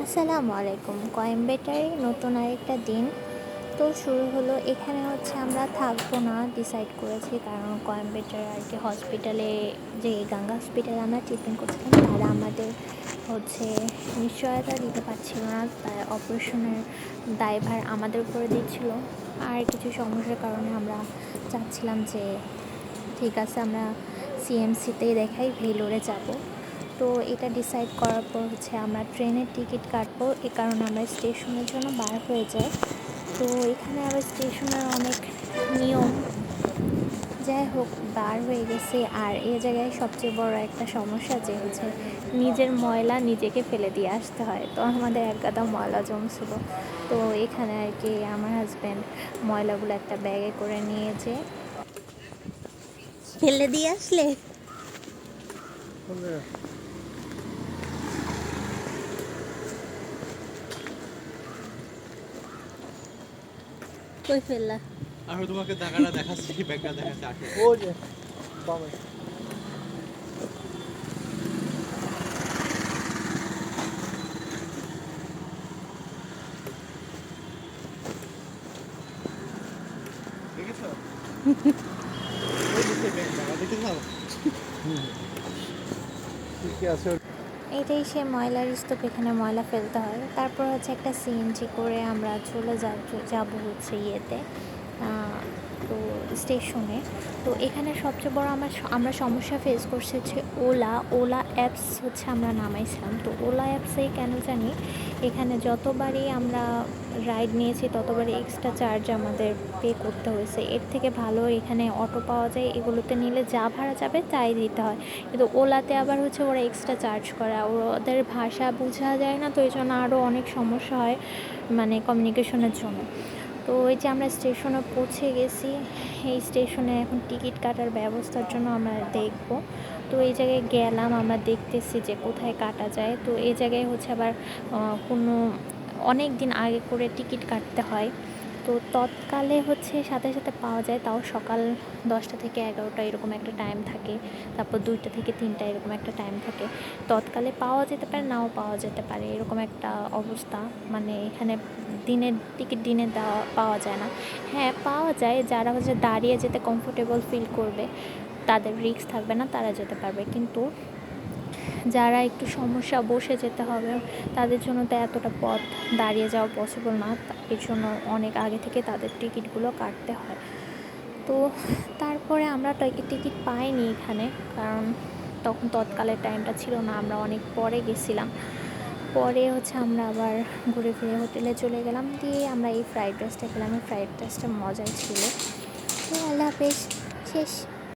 আসসালামু আলাইকুম। কয়েম্বেটারে নতুন আরেকটা দিন তো শুরু হলো। এখানে হচ্ছে আমরা থাকবো না ডিসাইড করেছি, কারণ কয়েম্বেটার আর কি হসপিটালে, যে গাঙ্গা হসপিটালে আমরা ট্রিটমেন্ট করছিলাম, তারা আমাদের হচ্ছে নিশ্চয়তা দিতে পারছিল না, তাই অপারেশনের দায়ভার আমাদের উপরে দিচ্ছিল। আর কিছু সমস্যার কারণে আমরা চাচ্ছিলাম যে ঠিক আছে আমরা সিএমসিতেই দেখাই, ভেলোরে যাব। তো এটা ডিসাইড করার পর হচ্ছে আমরা ট্রেনের টিকিট কাটবো, এ কারণে আমরা স্টেশনের জন্য বার হয়ে যাই। তো এখানে আবার স্টেশনের অনেক নিয়ম, যাই হোক বার হয়ে গেছে। আর এ জায়গায় সবচেয়ে বড় একটা সমস্যা যে হচ্ছে নিজের ময়লা নিজেকে ফেলে দিয়ে আসতে হয়। তো আমাদের এক গাদা ময়লা জমছিল। তো এখানে আর কি আমার হাজব্যান্ড ময়লাগুলো একটা ব্যাগে করে নিয়ে যে ফেলে দিয়ে আসলে কই ফেললা? আমি তোমাকে টাকাটা দেখাচ্ছি, ব্যাগটা দেখাচ্ছি, আসো। ও যে বামে দেখেছো? ওই নিচে ব্যাগটা, দেখেছো? ঠিকই আছে। এটাই সে ময়লার স্তূপ, এখানে ময়লা ফেলতে হয়। তারপর হচ্ছে একটা সিএনজি করে আমরা চলে যাব হচ্ছে ইয়েতে, তো স্টেশনে। তো এখানে সবচেয়ে বড় আমরা সমস্যা ফেস করছি হচ্ছে ওলা অ্যাপস হচ্ছে আমরা নামাইছিলাম। তো ওলা অ্যাপসে কেন জানি এখানে যতবারই আমরা রাইড নিয়েছি ততবারই এক্সট্রা চার্জ আমাদের পে করতে হয়েছে। এর থেকে ভালো এখানে অটো পাওয়া যায়, এগুলোতে নিলে যা ভাড়া যাবে তাই দিতে হয়। কিন্তু ওলাতে আবার হচ্ছে ওরা এক্সট্রা চার্জ করে, ওদের ভাষা বোঝা যায় না, তো এই জন্য আরও অনেক সমস্যা হয় মানে কমিউনিকেশনের জন্য। তো ওই যে আমরা স্টেশনে পৌঁছে গেছি, এই স্টেশনে এখন টিকিট কাটার ব্যবস্থার জন্য আমরা দেখব। তো এই জায়গায় গেলাম, আমরা দেখতেছি যে কোথায় কাটা যায়। তো এই জায়গায় হচ্ছে আবার কোনো অনেক দিন আগে করে টিকিট কাটতে হয়। তো তৎকালে হচ্ছে সাথে সাথে পাওয়া যায়, তাও সকাল 10টা থেকে 11টা এরকম একটা টাইম থাকে, তারপর 2টা থেকে 3টা এরকম একটা টাইম থাকে। তৎকালে পাওয়া যেতে পারে, নাও পাওয়া যেতে পারে, এরকম একটা অবস্থা। মানে এখানে দিনের টিকিট দিনে পাওয়া যায় না। হ্যাঁ পাওয়া যায়, যারা হচ্ছে দাঁড়িয়ে যেতে কমফোর্টেবল ফিল করবে, তাদের রিস্ক থাকবে না, তারা যেতে পারবে। কিন্তু যারা একটু সমস্যা, বসে যেতে হবে, তাদের জন্য তো এতটা পথ দাঁড়িয়ে যাওয়া পসিবল না, এর জন্য অনেক আগে থেকে তাদের টিকিটগুলো কাটতে হয়। তো তারপরে আমরা টিকিট পাইনি এখানে, কারণ তখন তৎকালের টাইমটা ছিল না, আমরা অনেক পরে গেছিলাম। পরে হচ্ছে আমরা আবার ঘুরে ফিরে হোটেলে চলে গেলাম, দিয়ে আমরা এই ফ্রাইড রাইসটা খেলাম। এই ফ্রাইড রাইসটা মজাই ছিল। তো আল্লাহ হাফেজ, শেষ।